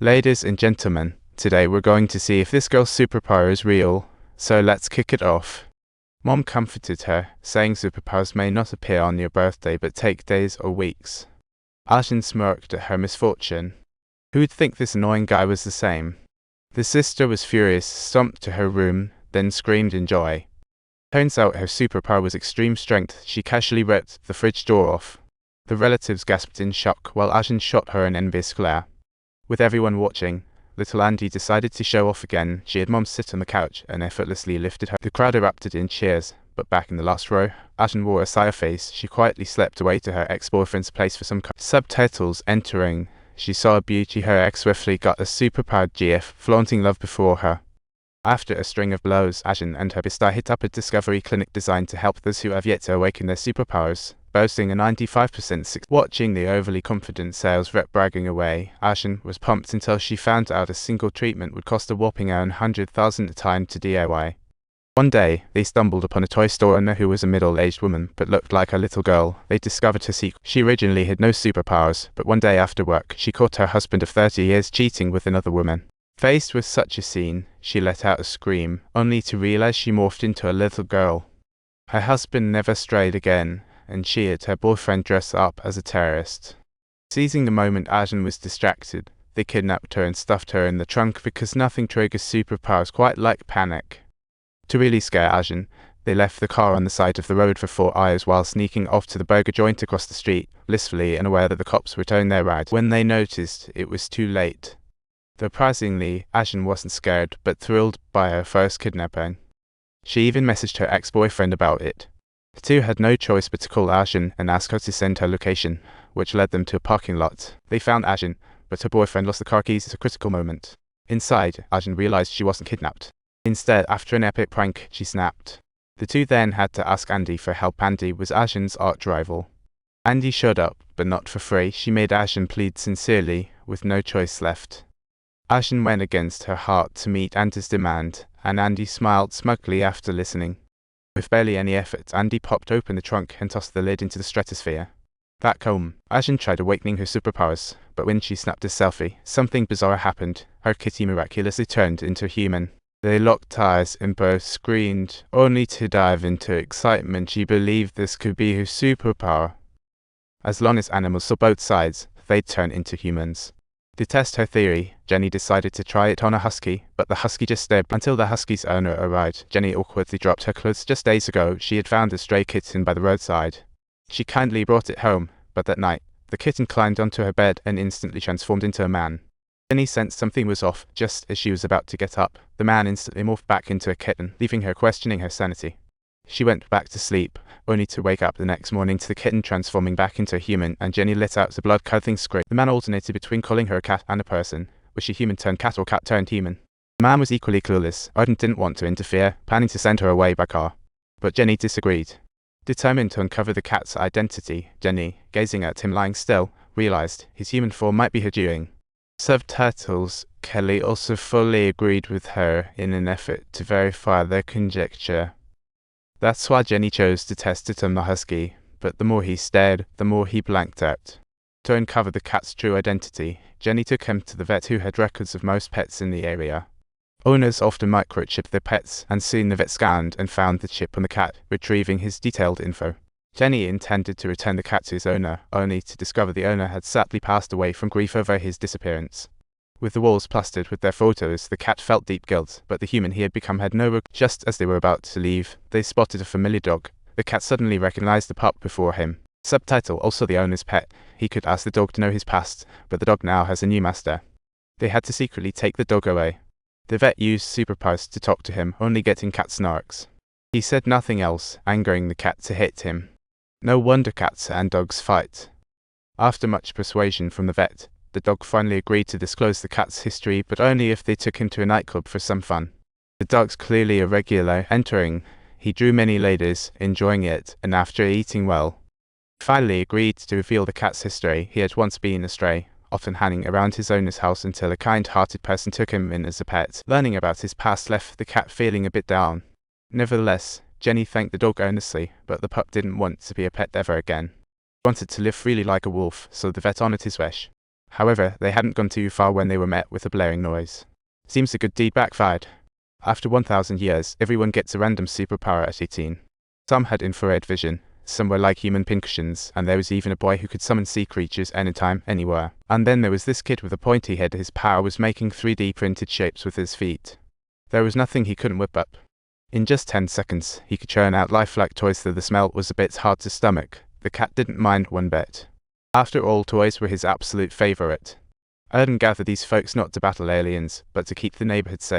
Ladies and gentlemen, today we're going to see if this girl's superpower is real, so let's kick it off. Mom comforted her, saying superpowers may not appear on your birthday but take days or weeks. Zhen smirked at her misfortune. Who'd think this annoying guy was the same? The sister was furious, stomped to her room, then screamed in joy. Turns out her superpower was extreme strength. She casually ripped the fridge door off. The relatives gasped in shock while Zhen shot her an envious glare. With everyone watching, little Andy decided to show off again. She had Mom sit on the couch and effortlessly lifted her. The crowd erupted in cheers, but back in the last row, Zhen wore a sour face. She quietly slept away to her ex-boyfriend's place for some subtitles. Entering, she saw a beauty. Her ex swiftly got a super-powered GF, flaunting love before her. After a string of blows, Zhen and her bestie hit up a discovery clinic designed to help those who have yet to awaken their superpowers, boasting a 95% success. Watching the overly confident sales rep bragging away, Zhen was pumped until she found out a single treatment would cost a whopping $100,000 a time to DIY. One day, they stumbled upon a toy store owner who was a middle-aged woman but looked like a little girl. They discovered her secret. She originally had no superpowers, but one day after work, she caught her husband of 30 years cheating with another woman. Faced with such a scene, she let out a scream, only to realize she morphed into a little girl. Her husband never strayed again, and she had her boyfriend dress up as a terrorist. Seizing the moment Zhen was distracted, they kidnapped her and stuffed her in the trunk because nothing triggers superpowers quite like panic. To really scare Zhen, they left the car on the side of the road for 4 hours while sneaking off to the burger joint across the street, blissfully unaware that the cops were towing their ride. When they noticed, it was too late. Surprisingly, Zhen wasn't scared, but thrilled by her first kidnapping. She even messaged her ex-boyfriend about it. The two had no choice but to call Zhen and ask her to send her location, which led them to a parking lot. They found Zhen, but her boyfriend lost the car keys at a critical moment. Inside, Zhen realized she wasn't kidnapped. Instead, after an epic prank, she snapped. The two then had to ask Andy for help. Andy was Zhen's arch rival. Andy showed up, but not for free. She made Zhen plead sincerely, with no choice left. Zhen went against her heart to meet Andy's demand, and Andy smiled smugly after listening. With barely any effort, Andy popped open the trunk and tossed the lid into the stratosphere. Back home, Zhen tried awakening her superpowers, but when she snapped a selfie, something bizarre happened. Her kitty miraculously turned into a human. They locked eyes and both screamed, only to dive into excitement. She believed this could be her superpower. As long as animals saw both sides, they'd turn into humans. To test her theory, Jenny decided to try it on a husky, but the husky just stared until the husky's owner arrived. Jenny awkwardly dropped her clothes. Just days ago, she had found a stray kitten by the roadside. She kindly brought it home, but that night, the kitten climbed onto her bed and instantly transformed into a man. Jenny sensed something was off. Just as she was about to get up, the man instantly morphed back into a kitten, leaving her questioning her sanity. She went back to sleep, only to wake up the next morning to the kitten transforming back into a human, and Jenny let out a blood-curdling scream. The man alternated between calling her a cat and a person. Was she human turned cat or cat turned human? The man was equally clueless. Zhen didn't want to interfere, planning to send her away by car. But Jenny disagreed. Determined to uncover the cat's identity, Jenny, gazing at him lying still, realized his human form might be her doing. Subtitles. Kelly also fully agreed with her in an effort to verify their conjecture. That's why Jenny chose to test it on the husky, but the more he stared, the more he blanked out. To uncover the cat's true identity, Jenny took him to the vet who had records of most pets in the area. Owners often microchip their pets, and soon the vet scanned and found the chip on the cat, retrieving his detailed info. Jenny intended to return the cat to his owner, only to discover the owner had sadly passed away from grief over his disappearance. With the walls plastered with their photos, the cat felt deep guilt, but the human he had become had no regret. Just as they were about to leave, they spotted a familiar dog. The cat suddenly recognized the pup before him. Subtitle. Also the owner's pet. He could ask the dog to know his past, but the dog now has a new master. They had to secretly take the dog away. The vet used superpowers to talk to him, only getting cat snarks. He said nothing else, angering the cat to hit him. No wonder cats and dogs fight. After much persuasion from the vet, the dog finally agreed to disclose the cat's history, but only if they took him to a nightclub for some fun. The dog's clearly a regular. Entering, he drew many ladies, enjoying it, and after eating well, finally agreed to reveal the cat's history. He had once been a stray, often hanging around his owner's house until a kind-hearted person took him in as a pet. Learning about his past left the cat feeling a bit down. Nevertheless, Jenny thanked the dog earnestly, but the pup didn't want to be a pet ever again. He wanted to live freely like a wolf, so the vet honored his wish. However, they hadn't gone too far when they were met with a blaring noise. Seems a good deed backfired. After 1,000 years, everyone gets a random superpower at 18. Some had infrared vision, some were like human pincushions, and there was even a boy who could summon sea creatures anytime, anywhere. And then there was this kid with a pointy head. His power was making 3D printed shapes with his feet. There was nothing he couldn't whip up. In just 10 seconds, he could churn out lifelike toys, though the smell was a bit hard to stomach. The cat didn't mind one bit. After all, toys were his absolute favorite. Erden gathered these folks not to battle aliens, but to keep the neighborhood safe.